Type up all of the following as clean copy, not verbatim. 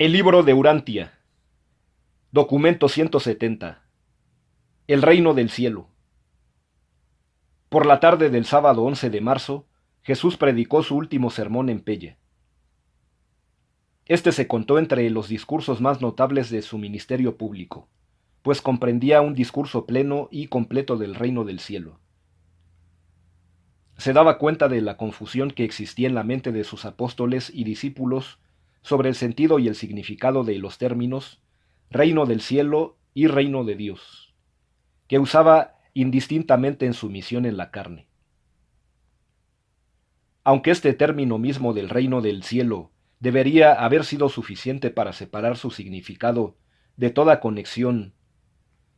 El libro de Urantia. Documento 170. El reino del cielo. Por la tarde del sábado 11 de marzo, Jesús predicó su último sermón en Pella. Este se contó entre los discursos más notables de su ministerio público, pues comprendía un discurso pleno y completo del reino del cielo. Se daba cuenta de la confusión que existía en la mente de sus apóstoles y discípulos sobre el sentido y el significado de los términos reino del cielo y reino de Dios, que usaba indistintamente en su misión en la carne. Aunque este término mismo del reino del cielo debería haber sido suficiente para separar su significado de toda conexión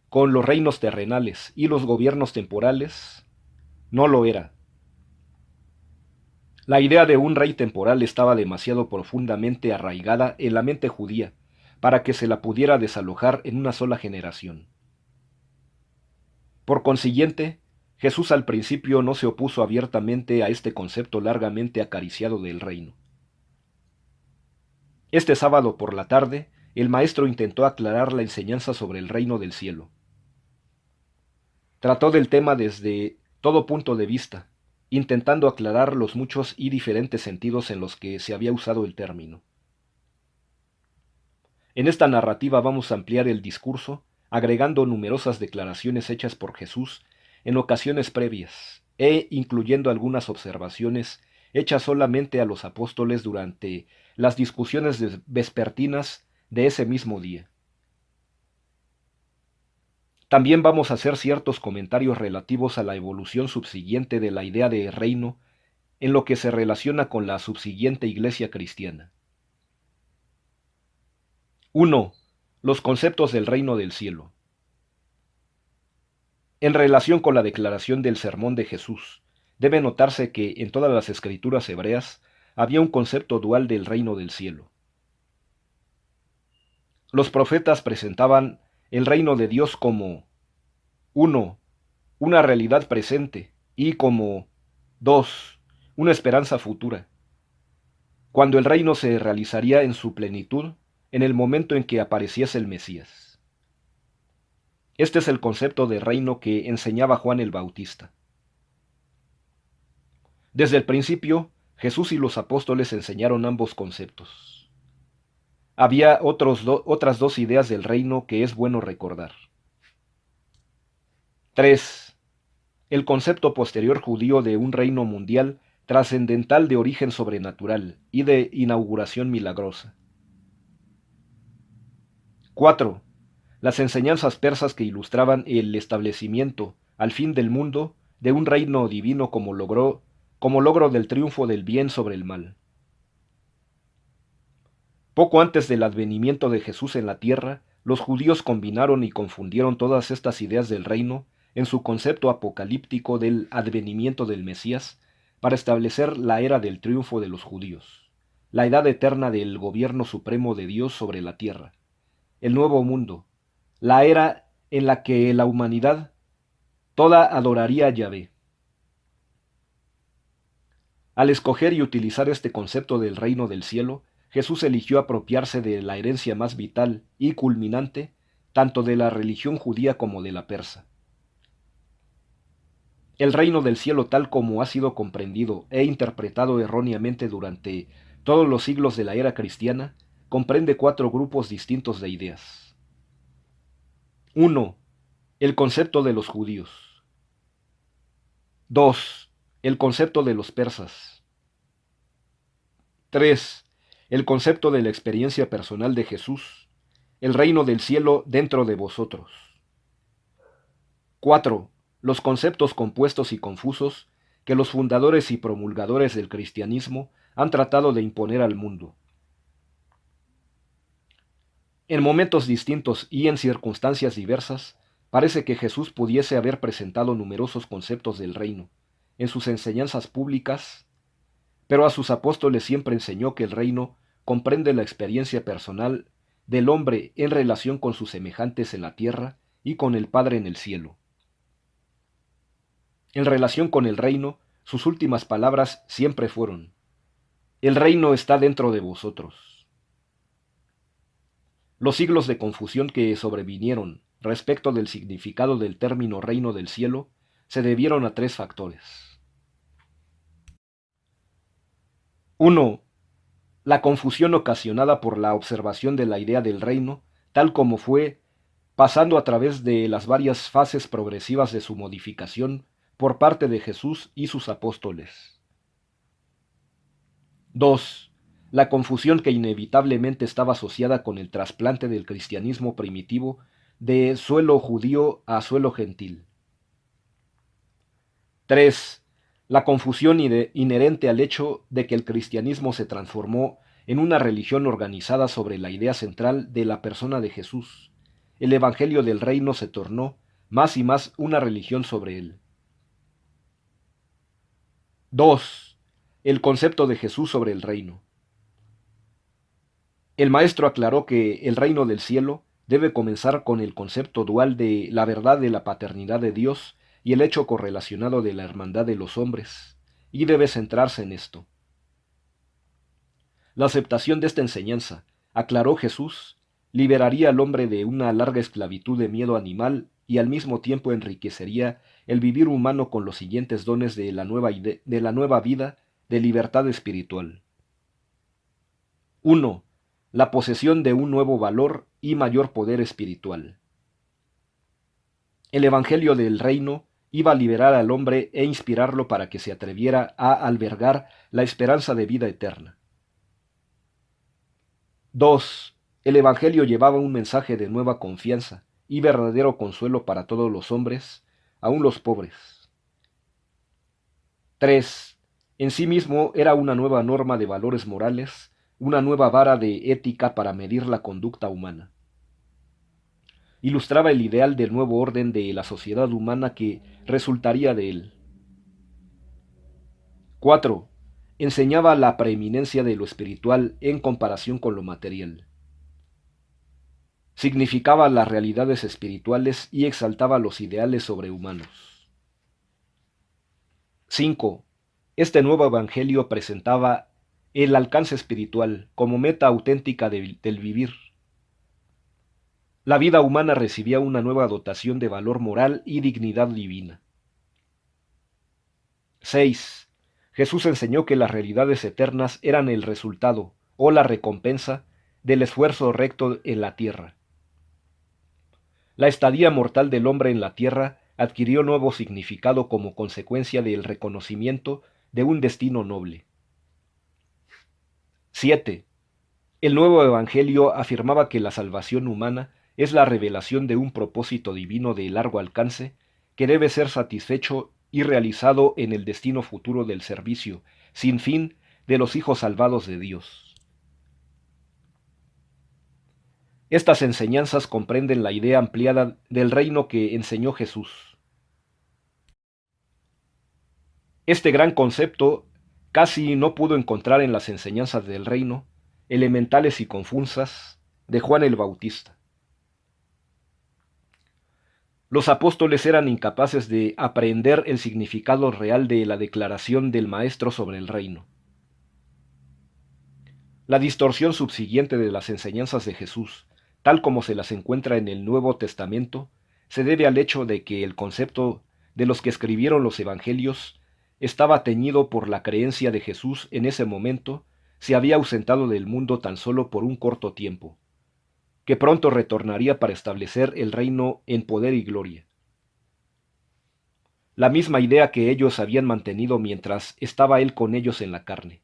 con los reinos terrenales y los gobiernos temporales, no lo era. La idea de un rey temporal estaba demasiado profundamente arraigada en la mente judía para que se la pudiera desalojar en una sola generación. Por consiguiente, Jesús al principio no se opuso abiertamente a este concepto largamente acariciado del reino. Este sábado por la tarde, el maestro intentó aclarar la enseñanza sobre el reino del cielo. Trató del tema desde todo punto de vista, intentando aclarar los muchos y diferentes sentidos en los que se había usado el término. En esta narrativa vamos a ampliar el discurso, agregando numerosas declaraciones hechas por Jesús en ocasiones previas, e incluyendo algunas observaciones hechas solamente a los apóstoles durante las discusiones vespertinas de ese mismo día. También vamos a hacer ciertos comentarios relativos a la evolución subsiguiente de la idea de reino en lo que se relaciona con la subsiguiente iglesia cristiana. 1. Los conceptos del reino del cielo. En relación con la declaración del sermón de Jesús, debe notarse que en todas las escrituras hebreas había un concepto dual del reino del cielo. Los profetas presentaban el reino de Dios como 1. Una realidad presente y como 2. Una esperanza futura, cuando el reino se realizaría en su plenitud en el momento en que apareciese el Mesías. Este es el concepto de reino que enseñaba Juan el Bautista. Desde el principio, Jesús y los apóstoles enseñaron ambos conceptos. Había otras dos ideas del reino que es bueno recordar. 3. El concepto posterior judío de un reino mundial trascendental de origen sobrenatural y de inauguración milagrosa. 4. Las enseñanzas persas que ilustraban el establecimiento, al fin del mundo, de un reino divino como logro del triunfo del bien sobre el mal. Poco antes del advenimiento de Jesús en la tierra, los judíos combinaron y confundieron todas estas ideas del reino en su concepto apocalíptico del advenimiento del Mesías para establecer la era del triunfo de los judíos, la edad eterna del gobierno supremo de Dios sobre la tierra, el nuevo mundo, la era en la que la humanidad toda adoraría a Yahvé. Al escoger y utilizar este concepto del reino del cielo, Jesús eligió apropiarse de la herencia más vital y culminante, tanto de la religión judía como de la persa. El reino del cielo, tal como ha sido comprendido e interpretado erróneamente durante todos los siglos de la era cristiana, comprende 4 grupos distintos de ideas. 1. El concepto de los judíos. 2. El concepto de los persas. 3. El concepto de la experiencia personal de Jesús, el reino del cielo dentro de vosotros. 4. Los conceptos compuestos y confusos que los fundadores y promulgadores del cristianismo han tratado de imponer al mundo. En momentos distintos y en circunstancias diversas, parece que Jesús pudiese haber presentado numerosos conceptos del reino en sus enseñanzas públicas, pero a sus apóstoles siempre enseñó que el reino comprende la experiencia personal del hombre en relación con sus semejantes en la tierra y con el Padre en el cielo. En relación con el reino, sus últimas palabras siempre fueron: el reino está dentro de vosotros. Los siglos de confusión que sobrevinieron respecto del significado del término reino del cielo se debieron a tres factores. 1. La confusión ocasionada por la observación de la idea del reino, tal como fue, pasando a través de las varias fases progresivas de su modificación por parte de Jesús y sus apóstoles. 2. La confusión que inevitablemente estaba asociada con el trasplante del cristianismo primitivo de suelo judío a suelo gentil. 3. La confusión inherente al hecho de que el cristianismo se transformó en una religión organizada sobre la idea central de la persona de Jesús. El Evangelio del Reino se tornó más y más una religión sobre él. 2. El concepto de Jesús sobre el reino. El maestro aclaró que el reino del cielo debe comenzar con el concepto dual de la verdad de la paternidad de Dios y el hecho correlacionado de la hermandad de los hombres, y debe centrarse en esto. La aceptación de esta enseñanza, aclaró Jesús, liberaría al hombre de una larga esclavitud de miedo animal y al mismo tiempo enriquecería el vivir humano con los siguientes dones de la nueva vida de libertad espiritual. 1. La posesión de un nuevo valor y mayor poder espiritual. El Evangelio del Reino iba a liberar al hombre e inspirarlo para que se atreviera a albergar la esperanza de vida eterna. 2. El Evangelio llevaba un mensaje de nueva confianza y verdadero consuelo para todos los hombres, aun los pobres. 3. En sí mismo era una nueva norma de valores morales, una nueva vara de ética para medir la conducta humana. Ilustraba el ideal del nuevo orden de la sociedad humana que resultaría de él. 4. Enseñaba la preeminencia de lo espiritual en comparación con lo material. Significaba las realidades espirituales y exaltaba los ideales sobrehumanos. 5. Este nuevo evangelio presentaba el alcance espiritual como meta auténtica del vivir. La vida humana recibía una nueva dotación de valor moral y dignidad divina. 6. Jesús enseñó que las realidades eternas eran el resultado o la recompensa del esfuerzo recto en la tierra. La estadía mortal del hombre en la tierra adquirió nuevo significado como consecuencia del reconocimiento de un destino noble. 7. El nuevo evangelio afirmaba que la salvación humana es la revelación de un propósito divino de largo alcance que debe ser satisfecho y realizado en el destino futuro del servicio, sin fin, de los hijos salvados de Dios. Estas enseñanzas comprenden la idea ampliada del reino que enseñó Jesús. Este gran concepto casi no pudo encontrar en las enseñanzas del reino, elementales y confusas, de Juan el Bautista. Los apóstoles eran incapaces de aprehender el significado real de la declaración del Maestro sobre el reino. La distorsión subsiguiente de las enseñanzas de Jesús, tal como se las encuentra en el Nuevo Testamento, se debe al hecho de que el concepto de los que escribieron los Evangelios estaba teñido por la creencia de Jesús en ese momento, se había ausentado del mundo tan solo por un corto tiempo, que pronto retornaría para establecer el reino en poder y gloria. La misma idea que ellos habían mantenido mientras estaba él con ellos en la carne.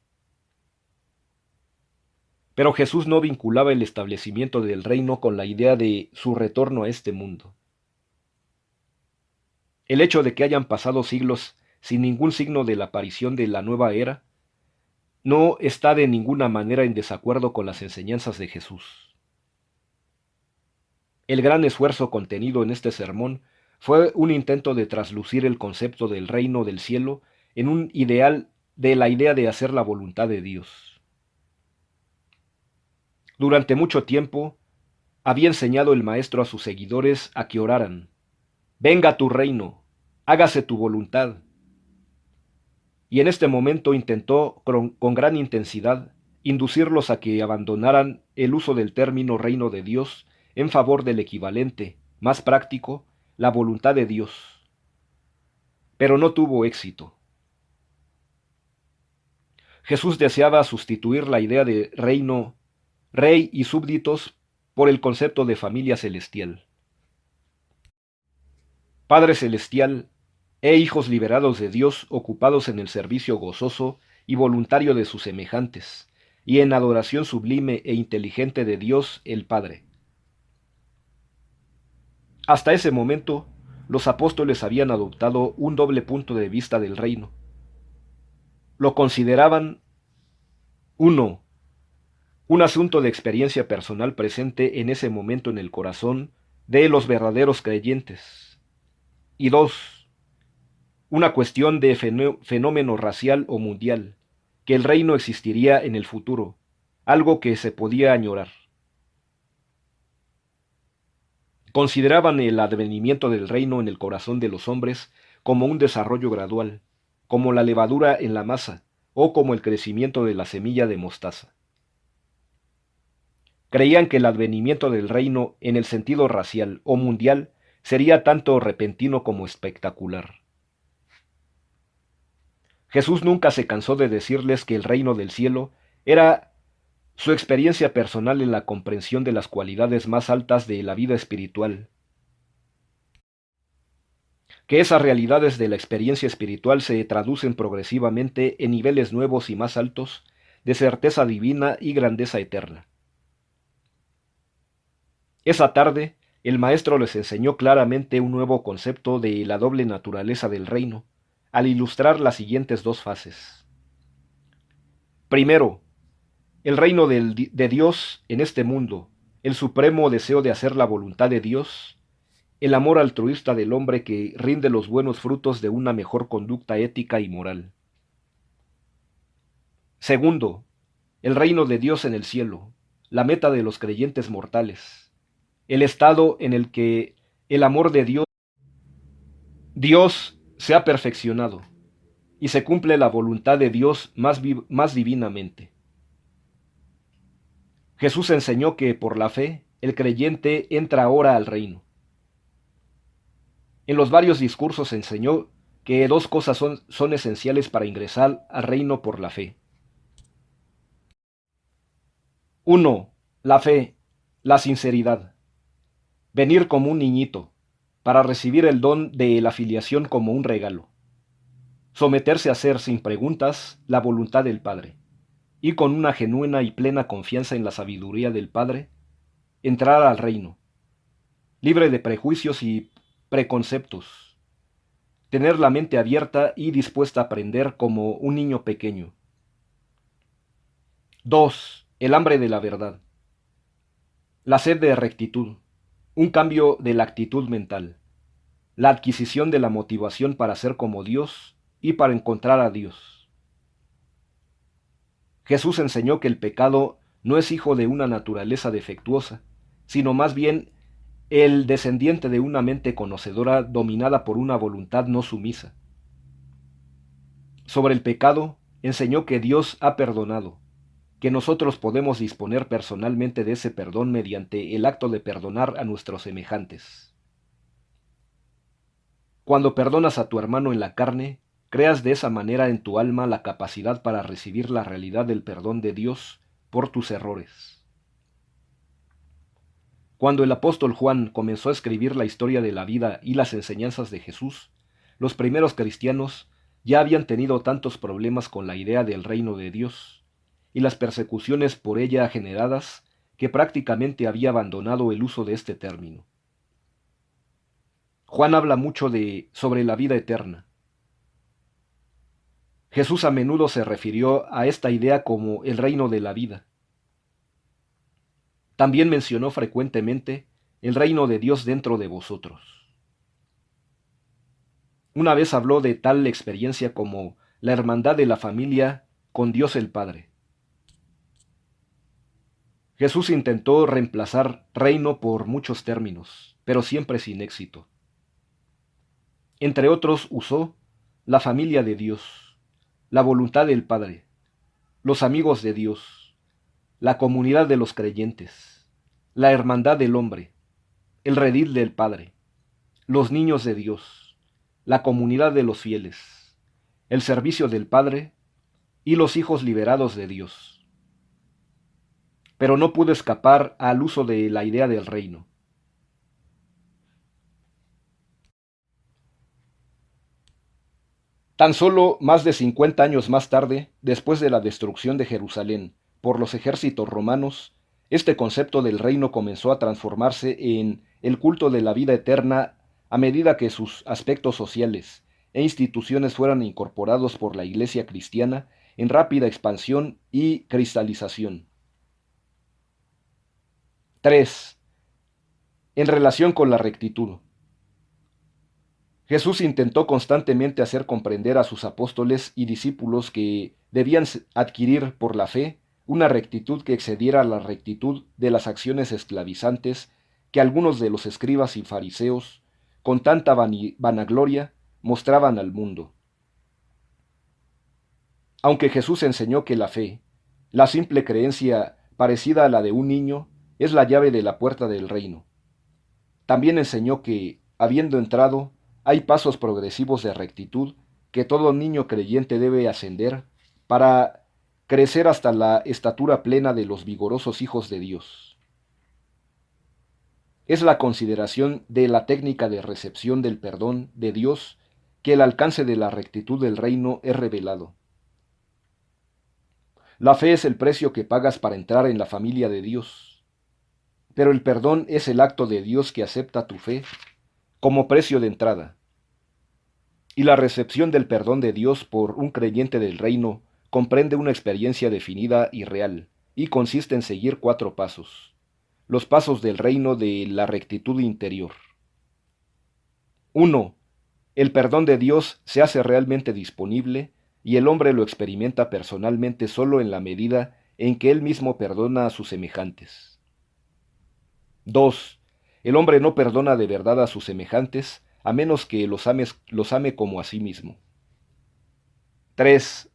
Pero Jesús no vinculaba el establecimiento del reino con la idea de su retorno a este mundo. El hecho de que hayan pasado siglos sin ningún signo de la aparición de la nueva era no está de ninguna manera en desacuerdo con las enseñanzas de Jesús. El gran esfuerzo contenido en este sermón fue un intento de traslucir el concepto del reino del cielo en un ideal de la idea de hacer la voluntad de Dios. Durante mucho tiempo había enseñado el Maestro a sus seguidores a que oraran: «Venga tu reino, hágase tu voluntad». Y en este momento intentó con gran intensidad inducirlos a que abandonaran el uso del término reino de Dios en favor del equivalente, más práctico, la voluntad de Dios. Pero no tuvo éxito. Jesús deseaba sustituir la idea de reino, rey y súbditos por el concepto de familia celestial. Padre celestial e hijos liberados de Dios ocupados en el servicio gozoso y voluntario de sus semejantes, y en adoración sublime e inteligente de Dios el Padre. Hasta ese momento, los apóstoles habían adoptado un doble punto de vista del reino. Lo consideraban 1. Un asunto de experiencia personal presente en ese momento en el corazón de los verdaderos creyentes. Y 2. Una cuestión de fenómeno racial o mundial, que el reino existiría en el futuro, algo que se podía añorar. Consideraban el advenimiento del reino en el corazón de los hombres como un desarrollo gradual, como la levadura en la masa, o como el crecimiento de la semilla de mostaza. Creían que el advenimiento del reino en el sentido racial o mundial sería tanto repentino como espectacular. Jesús nunca se cansó de decirles que el reino del cielo era su experiencia personal en la comprensión de las cualidades más altas de la vida espiritual. Que esas realidades de la experiencia espiritual se traducen progresivamente en niveles nuevos y más altos de certeza divina y grandeza eterna. Esa tarde, el maestro les enseñó claramente un nuevo concepto de la doble naturaleza del reino, al ilustrar las siguientes dos fases. Primero, el reino de Dios en este mundo, el supremo deseo de hacer la voluntad de Dios, el amor altruista del hombre que rinde los buenos frutos de una mejor conducta ética y moral. Segundo, el reino de Dios en el cielo, la meta de los creyentes mortales, el estado en el que el amor de Dios se ha perfeccionado y se cumple la voluntad de Dios más divinamente. Jesús enseñó que por la fe el creyente entra ahora al reino. En los varios discursos enseñó que dos cosas son esenciales para ingresar al reino por la fe. 1. La fe, la sinceridad. Venir como un niñito, para recibir el don de la filiación como un regalo. Someterse a hacer sin preguntas la voluntad del Padre, y con una genuina y plena confianza en la sabiduría del Padre, entrar al reino, libre de prejuicios y preconceptos, tener la mente abierta y dispuesta a aprender como un niño pequeño. 2. El hambre de la verdad. La sed de rectitud, un cambio de la actitud mental, la adquisición de la motivación para ser como Dios y para encontrar a Dios. Jesús enseñó que el pecado no es hijo de una naturaleza defectuosa, sino más bien el descendiente de una mente conocedora dominada por una voluntad no sumisa. Sobre el pecado, enseñó que Dios ha perdonado, que nosotros podemos disponer personalmente de ese perdón mediante el acto de perdonar a nuestros semejantes. Cuando perdonas a tu hermano en la carne, creas de esa manera en tu alma la capacidad para recibir la realidad del perdón de Dios por tus errores. Cuando el apóstol Juan comenzó a escribir la historia de la vida y las enseñanzas de Jesús, los primeros cristianos ya habían tenido tantos problemas con la idea del reino de Dios y las persecuciones por ella generadas que prácticamente había abandonado el uso de este término. Juan habla mucho sobre la vida eterna. Jesús a menudo se refirió a esta idea como el reino de la vida. También mencionó frecuentemente el reino de Dios dentro de vosotros. Una vez habló de tal experiencia como la hermandad de la familia con Dios el Padre. Jesús intentó reemplazar reino por muchos términos, pero siempre sin éxito. Entre otros usó la familia de Dios, la voluntad del Padre, los amigos de Dios, la comunidad de los creyentes, la hermandad del hombre, el redil del Padre, los niños de Dios, la comunidad de los fieles, el servicio del Padre y los hijos liberados de Dios. Pero no pudo escapar al uso de la idea del reino. Tan solo más de 50 años más tarde, después de la destrucción de Jerusalén por los ejércitos romanos, este concepto del reino comenzó a transformarse en el culto de la vida eterna a medida que sus aspectos sociales e instituciones fueran incorporados por la Iglesia cristiana en rápida expansión y cristalización. 3. En relación con la rectitud. Jesús intentó constantemente hacer comprender a sus apóstoles y discípulos que debían adquirir por la fe una rectitud que excediera la rectitud de las acciones esclavizantes que algunos de los escribas y fariseos, con tanta vanagloria, mostraban al mundo. Aunque Jesús enseñó que la fe, la simple creencia parecida a la de un niño, es la llave de la puerta del reino, también enseñó que, habiendo entrado, hay pasos progresivos de rectitud que todo niño creyente debe ascender para crecer hasta la estatura plena de los vigorosos hijos de Dios. Es la consideración de la técnica de recepción del perdón de Dios que el alcance de la rectitud del reino es revelado. La fe es el precio que pagas para entrar en la familia de Dios, pero el perdón es el acto de Dios que acepta tu fe como precio de entrada. Y la recepción del perdón de Dios por un creyente del reino comprende una experiencia definida y real, y consiste en seguir 4 pasos, los pasos del reino de la rectitud interior. 1. El perdón de Dios se hace realmente disponible y el hombre lo experimenta personalmente solo en la medida en que él mismo perdona a sus semejantes. 2. El hombre no perdona de verdad a sus semejantes a menos que los ame como a sí mismo. 3.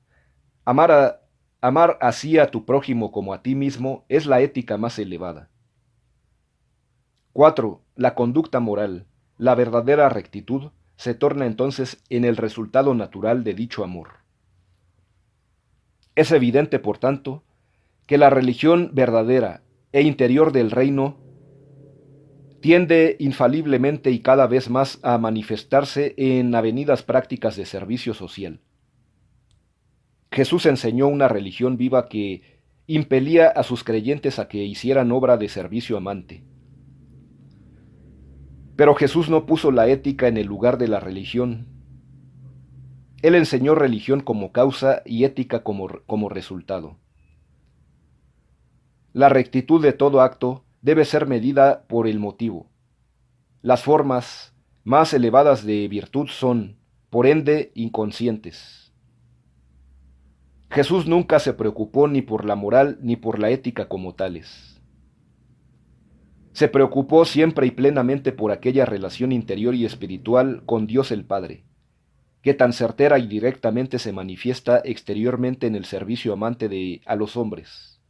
Amar así a tu prójimo como a ti mismo es la ética más elevada. 4. La conducta moral, la verdadera rectitud, se torna entonces en el resultado natural de dicho amor. Es evidente, por tanto, que la religión verdadera e interior del reino tiende infaliblemente y cada vez más a manifestarse en avenidas prácticas de servicio social. Jesús enseñó una religión viva que impelía a sus creyentes a que hicieran obra de servicio amante. Pero Jesús no puso la ética en el lugar de la religión. Él enseñó religión como causa y ética como resultado. La rectitud de todo acto debe ser medida por el motivo. Las formas más elevadas de virtud son, por ende, inconscientes. Jesús nunca se preocupó ni por la moral ni por la ética como tales. Se preocupó siempre y plenamente por aquella relación interior y espiritual con Dios el Padre, que tan certera y directamente se manifiesta exteriormente en el servicio amante a los hombres.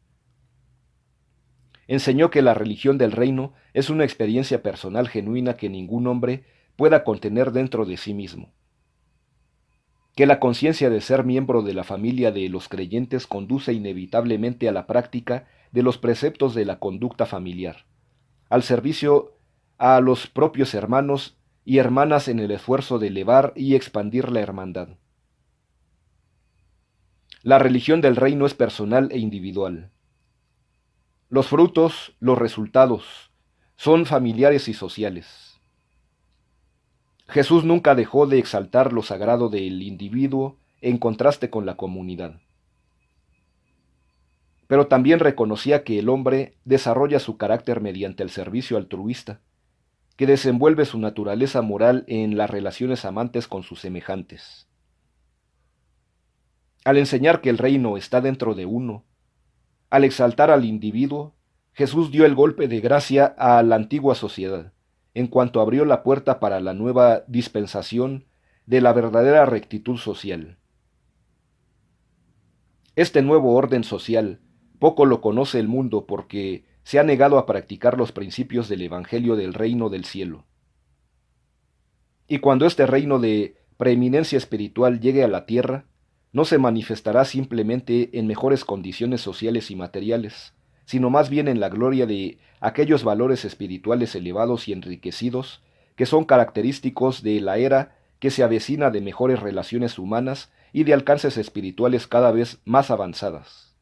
Enseñó que la religión del reino es una experiencia personal genuina que ningún hombre pueda contener dentro de sí mismo. Que la conciencia de ser miembro de la familia de los creyentes conduce inevitablemente a la práctica de los preceptos de la conducta familiar, al servicio a los propios hermanos y hermanas en el esfuerzo de elevar y expandir la hermandad. La religión del reino es personal e individual. Los frutos, los resultados, son familiares y sociales. Jesús nunca dejó de exaltar lo sagrado del individuo en contraste con la comunidad. Pero también reconocía que el hombre desarrolla su carácter mediante el servicio altruista, que desenvuelve su naturaleza moral en las relaciones amantes con sus semejantes. Al enseñar que el reino está dentro de uno, al exaltar al individuo, Jesús dio el golpe de gracia a la antigua sociedad, en cuanto abrió la puerta para la nueva dispensación de la verdadera rectitud social. Este nuevo orden social Poco lo conoce el mundo porque se ha negado a practicar los principios del Evangelio del reino del cielo. Y cuando este reino de preeminencia espiritual llegue a la tierra, no se manifestará simplemente en mejores condiciones sociales y materiales, sino más bien en la gloria de aquellos valores espirituales elevados y enriquecidos que son característicos de la era que se avecina de mejores relaciones humanas y de alcances espirituales cada vez más avanzadas.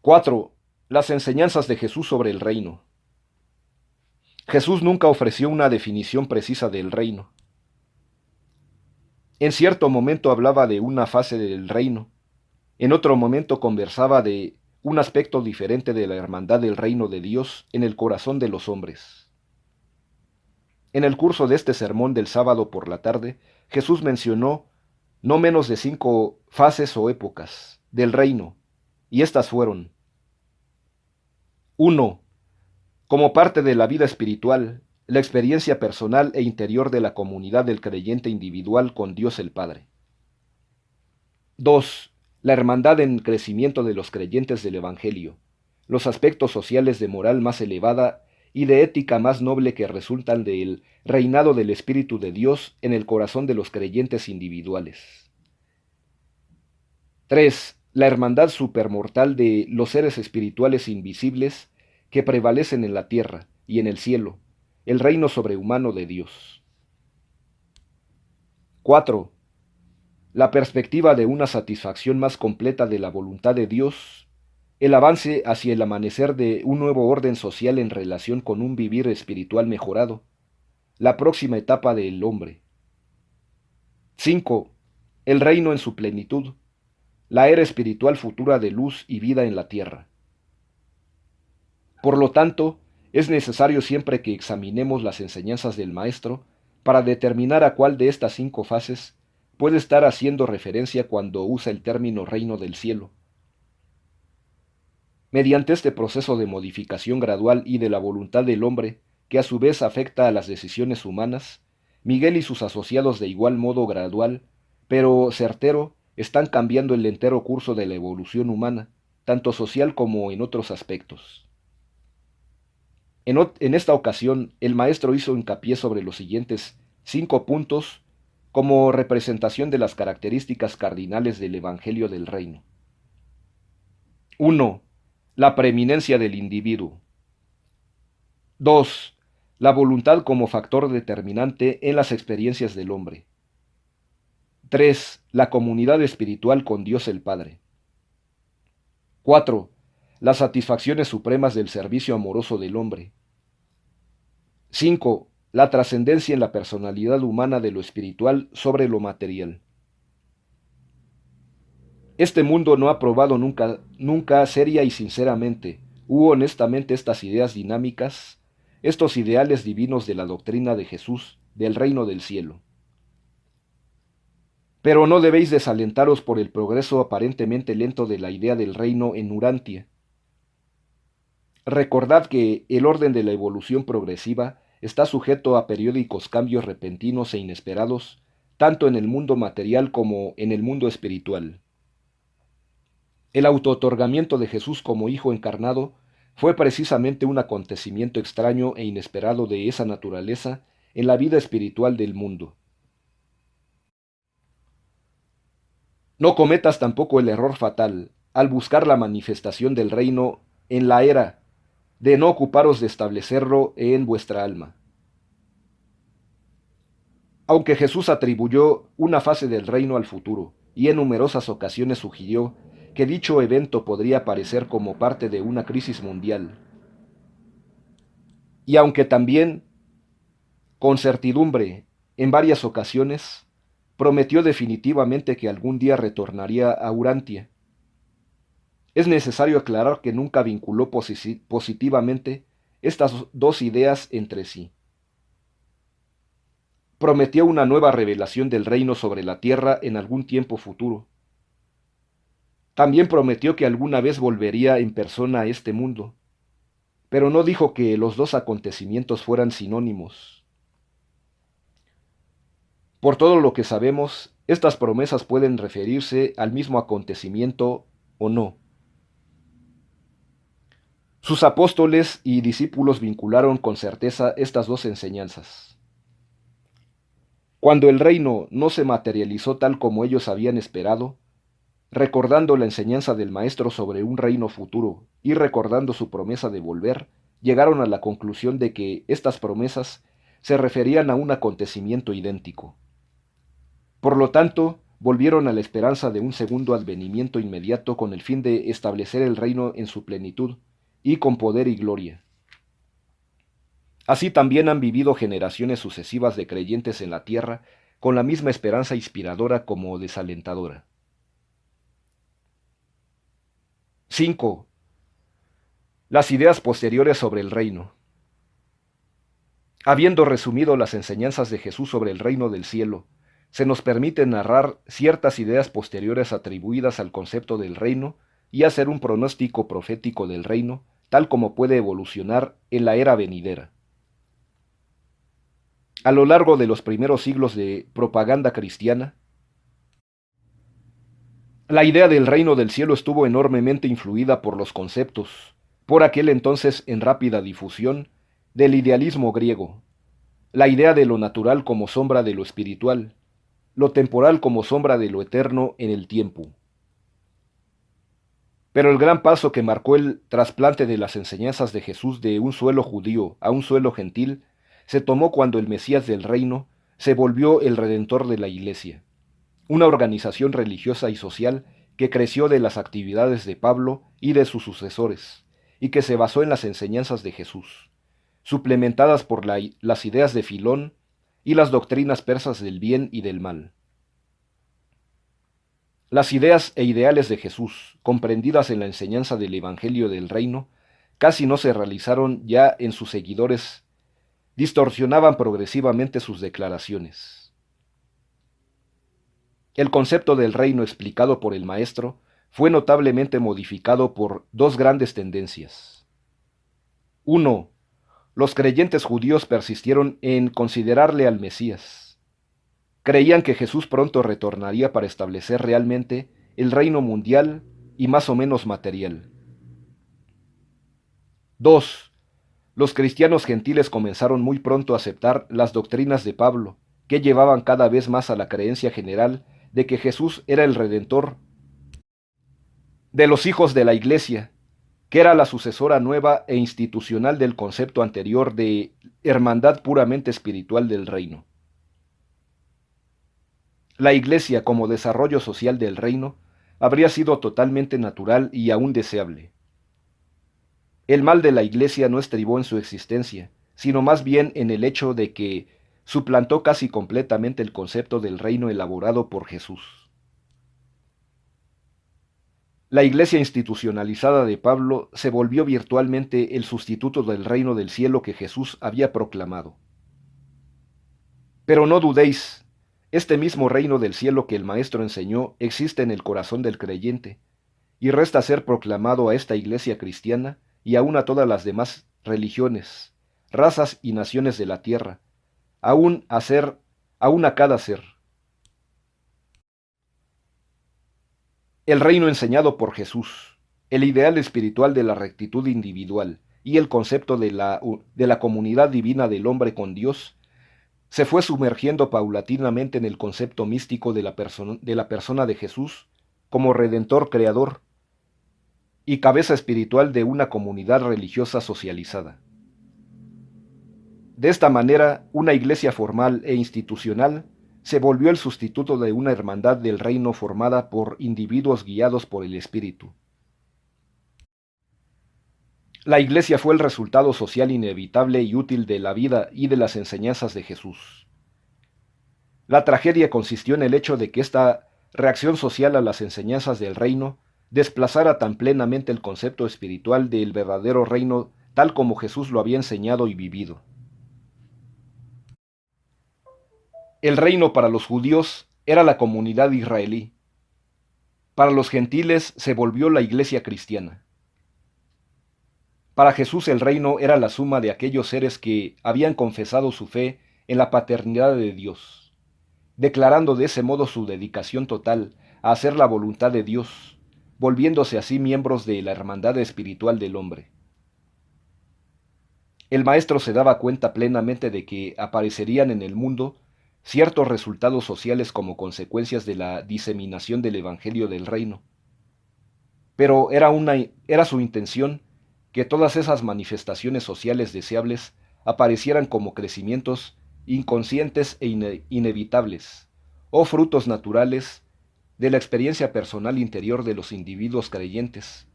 4. Las enseñanzas de Jesús sobre el reino. Jesús nunca ofreció una definición precisa del reino. En cierto momento hablaba de una fase del reino, en otro momento conversaba de un aspecto diferente de la hermandad del reino de Dios en el corazón de los hombres. En el curso de este sermón del sábado por la tarde, Jesús mencionó no menos de 5 fases o épocas del reino, y estas fueron: 1. Como parte de la vida espiritual, la experiencia personal e interior de la comunidad del creyente individual con Dios el Padre. 2. La hermandad en crecimiento de los creyentes del Evangelio, los aspectos sociales de moral más elevada y de ética más noble que resultan del reinado del Espíritu de Dios en el corazón de los creyentes individuales. 3. La hermandad supermortal de los seres espirituales invisibles que prevalecen en la tierra y en el cielo, el reino sobrehumano de Dios. 4. La perspectiva de una satisfacción más completa de la voluntad de Dios, el avance hacia el amanecer de un nuevo orden social en relación con un vivir espiritual mejorado, la próxima etapa del hombre. 5. El reino en su plenitud, la era espiritual futura de luz y vida en la tierra. Por lo tanto, es necesario siempre que examinemos las enseñanzas del Maestro para determinar a cuál de estas 5 fases puede estar haciendo referencia cuando usa el término reino del cielo. Mediante este proceso de modificación gradual y de la voluntad del hombre, que a su vez afecta a las decisiones humanas, Miguel y sus asociados de igual modo gradual, pero certero, están cambiando el entero curso de la evolución humana, tanto social como en otros aspectos. En esta ocasión, el maestro hizo hincapié sobre los siguientes 5 puntos como representación de las características cardinales del Evangelio del Reino. 1. La preeminencia del individuo. 2. La voluntad como factor determinante en las experiencias del hombre. 3. La comunidad espiritual con Dios el Padre. 4. Las satisfacciones supremas del servicio amoroso del hombre. 5. La trascendencia en la personalidad humana de lo espiritual sobre lo material. Este mundo no ha probado nunca seria y sinceramente u honestamente estas ideas dinámicas, estos ideales divinos de la doctrina de Jesús, del reino del cielo. Pero no debéis desalentaros por el progreso aparentemente lento de la idea del reino en Urantia. Recordad que el orden de la evolución progresiva está sujeto a periódicos cambios repentinos e inesperados, tanto en el mundo material como en el mundo espiritual. El autootorgamiento de Jesús como Hijo encarnado fue precisamente un acontecimiento extraño e inesperado de esa naturaleza en la vida espiritual del mundo. No cometas tampoco el error fatal, al buscar la manifestación del reino en la era, de no ocuparos de establecerlo en vuestra alma. Aunque Jesús atribuyó una fase del reino al futuro, y en numerosas ocasiones sugirió que dicho evento podría aparecer como parte de una crisis mundial, y aunque también, con certidumbre, en varias ocasiones, prometió definitivamente que algún día retornaría a Urantia, es necesario aclarar que nunca vinculó positivamente estas 2 ideas entre sí. Prometió una nueva revelación del reino sobre la tierra en algún tiempo futuro. También prometió que alguna vez volvería en persona a este mundo, pero no dijo que los 2 acontecimientos fueran sinónimos. Por todo lo que sabemos, estas promesas pueden referirse al mismo acontecimiento o no. Sus apóstoles y discípulos vincularon con certeza estas dos enseñanzas. Cuando el reino no se materializó tal como ellos habían esperado, recordando la enseñanza del Maestro sobre un reino futuro y recordando su promesa de volver, llegaron a la conclusión de que estas promesas se referían a un acontecimiento idéntico. Por lo tanto, volvieron a la esperanza de un segundo advenimiento inmediato con el fin de establecer el reino en su plenitud y con poder y gloria. Así también han vivido generaciones sucesivas de creyentes en la tierra con la misma esperanza inspiradora como desalentadora. 5. Las ideas posteriores sobre el reino. Habiendo resumido las enseñanzas de Jesús sobre el reino del cielo, se nos permite narrar ciertas ideas posteriores atribuidas al concepto del reino y hacer un pronóstico profético del reino, tal como puede evolucionar en la era venidera. A lo largo de los primeros siglos de propaganda cristiana, la idea del reino del cielo estuvo enormemente influida por los conceptos, por aquel entonces en rápida difusión, del idealismo griego, la idea de lo natural como sombra de lo espiritual, lo temporal como sombra de lo eterno en el tiempo. Pero el gran paso que marcó el trasplante de las enseñanzas de Jesús de un suelo judío a un suelo gentil se tomó cuando el Mesías del reino se volvió el redentor de la Iglesia, una organización religiosa y social que creció de las actividades de Pablo y de sus sucesores, y que se basó en las enseñanzas de Jesús, suplementadas por las ideas de Filón y las doctrinas persas del bien y del mal. Las ideas e ideales de Jesús, comprendidas en la enseñanza del Evangelio del Reino, casi no se realizaron ya en sus seguidores, distorsionaban progresivamente sus declaraciones. El concepto del reino explicado por el Maestro fue notablemente modificado por dos grandes tendencias. 1. Los creyentes judíos persistieron en considerarle al Mesías. Creían que Jesús pronto retornaría para establecer realmente el reino mundial y más o menos material. 2. Los cristianos gentiles comenzaron muy pronto a aceptar las doctrinas de Pablo, que llevaban cada vez más a la creencia general de que Jesús era el Redentor de los hijos de la Iglesia, que era la sucesora nueva e institucional del concepto anterior de hermandad puramente espiritual del reino. La Iglesia, como desarrollo social del reino, habría sido totalmente natural y aún deseable. El mal de la Iglesia no estribó en su existencia, sino más bien en el hecho de que suplantó casi completamente el concepto del reino elaborado por Jesús. La Iglesia institucionalizada de Pablo se volvió virtualmente el sustituto del reino del cielo que Jesús había proclamado. Pero no dudéis, este mismo reino del cielo que el Maestro enseñó existe en el corazón del creyente, y resta ser proclamado a esta Iglesia cristiana y aún a todas las demás religiones, razas y naciones de la tierra, aún a cada ser. El reino enseñado por Jesús, el ideal espiritual de la rectitud individual y el concepto de la comunidad divina del hombre con Dios, se fue sumergiendo paulatinamente en el concepto místico de la persona de Jesús como redentor creador y cabeza espiritual de una comunidad religiosa socializada. De esta manera, una iglesia formal e institucional se volvió el sustituto de una hermandad del reino formada por individuos guiados por el Espíritu. La iglesia fue el resultado social inevitable y útil de la vida y de las enseñanzas de Jesús. La tragedia consistió en el hecho de que esta reacción social a las enseñanzas del reino desplazara tan plenamente el concepto espiritual del verdadero reino tal como Jesús lo había enseñado y vivido. El reino para los judíos era la comunidad israelí. Para los gentiles se volvió la iglesia cristiana. Para Jesús el reino era la suma de aquellos seres que habían confesado su fe en la paternidad de Dios. declarando de ese modo su dedicación total a hacer la voluntad de Dios, volviéndose así miembros de la hermandad espiritual del hombre. El maestro se daba cuenta plenamente de que aparecerían en el mundo ciertos resultados sociales como consecuencias de la diseminación del Evangelio del Reino. Pero era su intención que todas esas manifestaciones sociales deseables aparecieran como crecimientos inconscientes e inevitables, o frutos naturales de la experiencia personal interior de los individuos creyentes,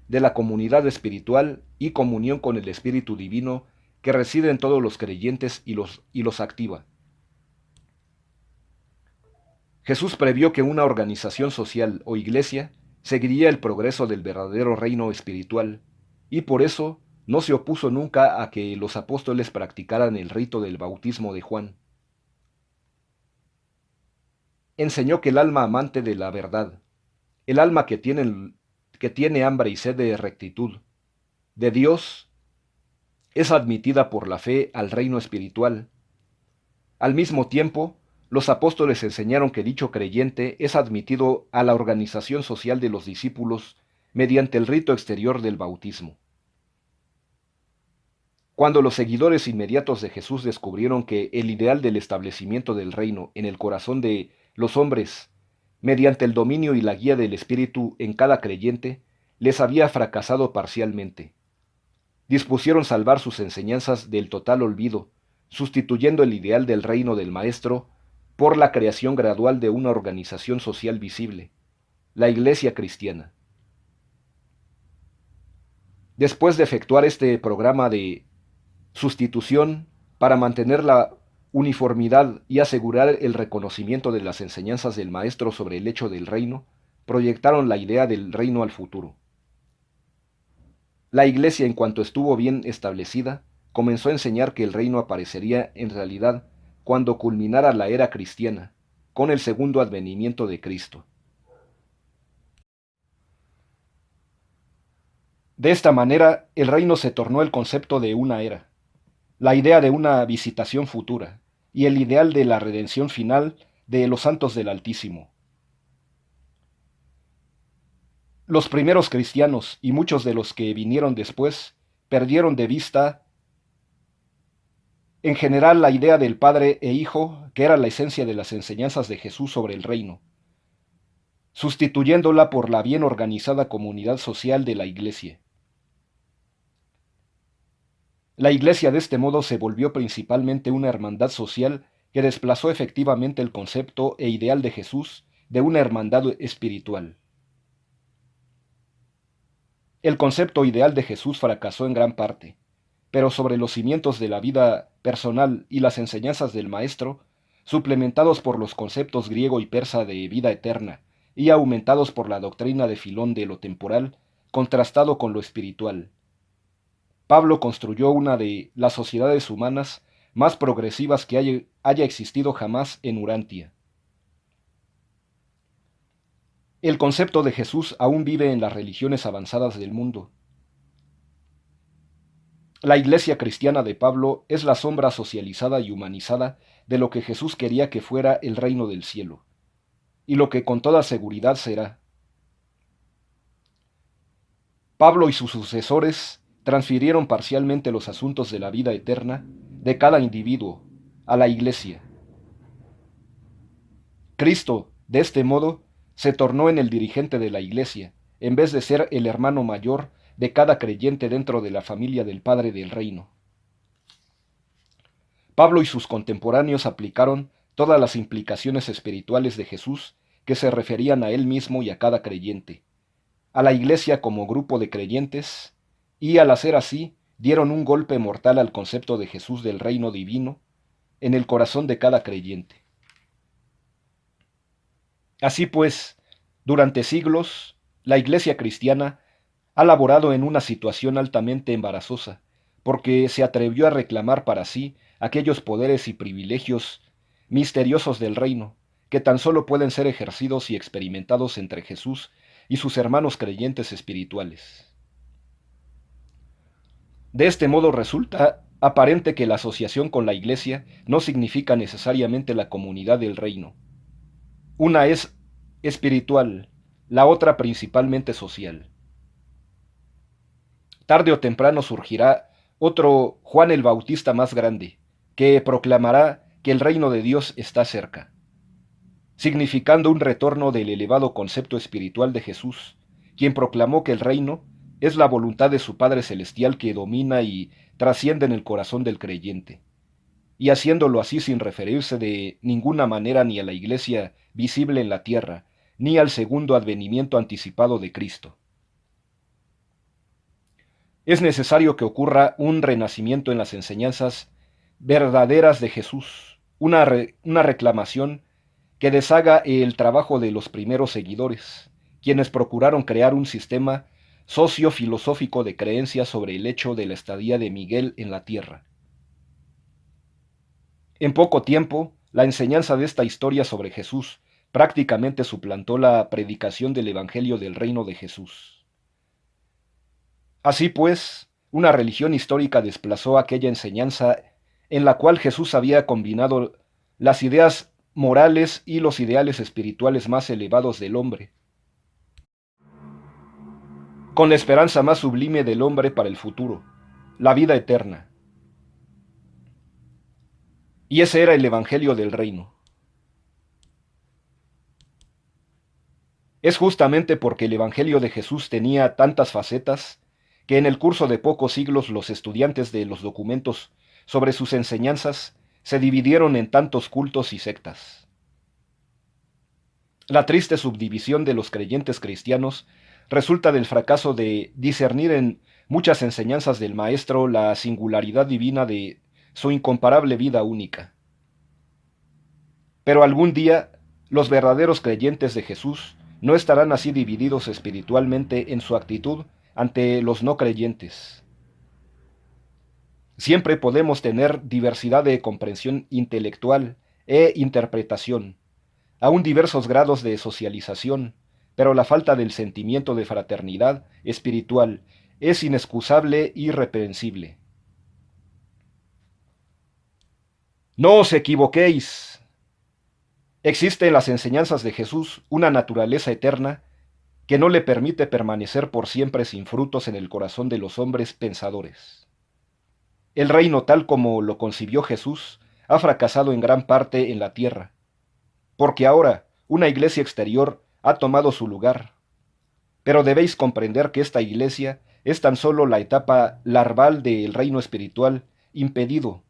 de la comunidad espiritual y comunión con el Espíritu Divino que reside en todos los creyentes y los activa. Jesús previó que una organización social o iglesia seguiría el progreso del verdadero reino espiritual, y por eso no se opuso nunca a que los apóstoles practicaran el rito del bautismo de Juan. Enseñó que el alma amante de la verdad, el alma que tiene hambre y sed de rectitud, de Dios, es admitida por la fe al reino espiritual. Al mismo tiempo, los apóstoles enseñaron que dicho creyente es admitido a la organización social de los discípulos mediante el rito exterior del bautismo. Cuando los seguidores inmediatos de Jesús descubrieron que el ideal del establecimiento del reino en el corazón de los hombres, mediante el dominio y la guía del Espíritu en cada creyente, les había fracasado parcialmente, dispusieron salvar sus enseñanzas del total olvido, sustituyendo el ideal del reino del Maestro por la creación gradual de una organización social visible, la Iglesia cristiana. Después de efectuar este programa de sustitución para mantener la uniformidad y asegurar el reconocimiento de las enseñanzas del Maestro sobre el hecho del reino, proyectaron la idea del reino al futuro. La Iglesia, en cuanto estuvo bien establecida, comenzó a enseñar que el reino aparecería en realidad cuando culminara la era cristiana, con el segundo advenimiento de Cristo. De esta manera, el reino se tornó el concepto de una era, la idea de una visitación futura, y el ideal de la redención final de los santos del Altísimo. Los primeros cristianos y muchos de los que vinieron después perdieron de vista en general la idea del Padre e Hijo, que era la esencia de las enseñanzas de Jesús sobre el reino, sustituyéndola por la bien organizada comunidad social de la Iglesia. La Iglesia de este modo se volvió principalmente una hermandad social que desplazó efectivamente el concepto e ideal de Jesús de una hermandad espiritual. El concepto ideal de Jesús fracasó en gran parte, pero sobre los cimientos de la vida personal y las enseñanzas del Maestro, suplementados por los conceptos griego y persa de vida eterna y aumentados por la doctrina de Filón de lo temporal, contrastado con lo espiritual, Pablo construyó una de las sociedades humanas más progresivas que haya existido jamás en Urantia. El concepto de Jesús aún vive en las religiones avanzadas del mundo. La Iglesia cristiana de Pablo es la sombra socializada y humanizada de lo que Jesús quería que fuera el reino del cielo, y lo que con toda seguridad será. Pablo y sus sucesores transfirieron parcialmente los asuntos de la vida eterna de cada individuo a la Iglesia. Cristo, de este modo, se tornó en el dirigente de la Iglesia, en vez de ser el hermano mayor de cada creyente dentro de la familia del Padre del Reino. Pablo y sus contemporáneos aplicaron todas las implicaciones espirituales de Jesús que se referían a él mismo y a cada creyente, a la Iglesia como grupo de creyentes, y al hacer así, dieron un golpe mortal al concepto de Jesús del reino divino en el corazón de cada creyente. Así pues, durante siglos, la Iglesia cristiana ha laborado en una situación altamente embarazosa, porque se atrevió a reclamar para sí aquellos poderes y privilegios misteriosos del reino, que tan solo pueden ser ejercidos y experimentados entre Jesús y sus hermanos creyentes espirituales. De este modo resulta aparente que la asociación con la Iglesia no significa necesariamente la comunidad del reino. Una es espiritual, la otra principalmente social. Tarde o temprano surgirá otro Juan el Bautista más grande, que proclamará que el reino de Dios está cerca, significando un retorno del elevado concepto espiritual de Jesús, quien proclamó que el reino es la voluntad de su Padre Celestial que domina y trasciende en el corazón del creyente, y haciéndolo así sin referirse de ninguna manera ni a la Iglesia visible en la tierra, ni al segundo advenimiento anticipado de Cristo. Es necesario que ocurra un renacimiento en las enseñanzas verdaderas de Jesús, una reclamación que deshaga el trabajo de los primeros seguidores, quienes procuraron crear un sistema socio-filosófico de creencias sobre el hecho de la estadía de Miguel en la tierra. En poco tiempo, la enseñanza de esta historia sobre Jesús prácticamente suplantó la predicación del Evangelio del Reino de Jesús. Así pues, una religión histórica desplazó aquella enseñanza en la cual Jesús había combinado las ideas morales y los ideales espirituales más elevados del hombre, con la esperanza más sublime del hombre para el futuro, la vida eterna. Y ese era el Evangelio del Reino. Es justamente porque el Evangelio de Jesús tenía tantas facetas que en el curso de pocos siglos los estudiantes de los documentos sobre sus enseñanzas se dividieron en tantos cultos y sectas. La triste subdivisión de los creyentes cristianos resulta del fracaso de discernir en muchas enseñanzas del Maestro la singularidad divina de su incomparable vida única. Pero algún día, los verdaderos creyentes de Jesús no estarán así divididos espiritualmente en su actitud ante los no creyentes. Siempre podemos tener diversidad de comprensión intelectual e interpretación, aún diversos grados de socialización, pero la falta del sentimiento de fraternidad espiritual es inexcusable y reprensible. No os equivoquéis. Existe en las enseñanzas de Jesús una naturaleza eterna que no le permite permanecer por siempre sin frutos en el corazón de los hombres pensadores. El reino tal como lo concibió Jesús ha fracasado en gran parte en la tierra, porque ahora una iglesia exterior ha tomado su lugar. Pero debéis comprender que esta iglesia es tan solo la etapa larval del reino espiritual impedido,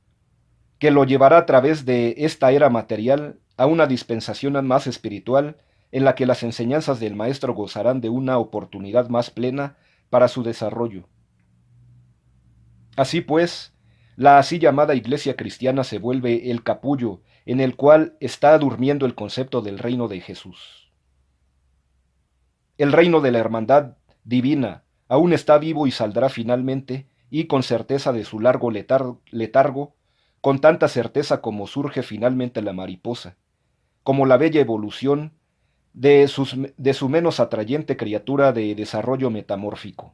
que lo llevará a través de esta era material a una dispensación más espiritual en la que las enseñanzas del Maestro gozarán de una oportunidad más plena para su desarrollo. Así pues, la así llamada Iglesia cristiana se vuelve el capullo en el cual está durmiendo el concepto del reino de Jesús. El reino de la hermandad divina aún está vivo y saldrá finalmente y con certeza de su largo letargo, con tanta certeza como surge finalmente la mariposa, como la bella evolución de su menos atrayente criatura de desarrollo metamórfico.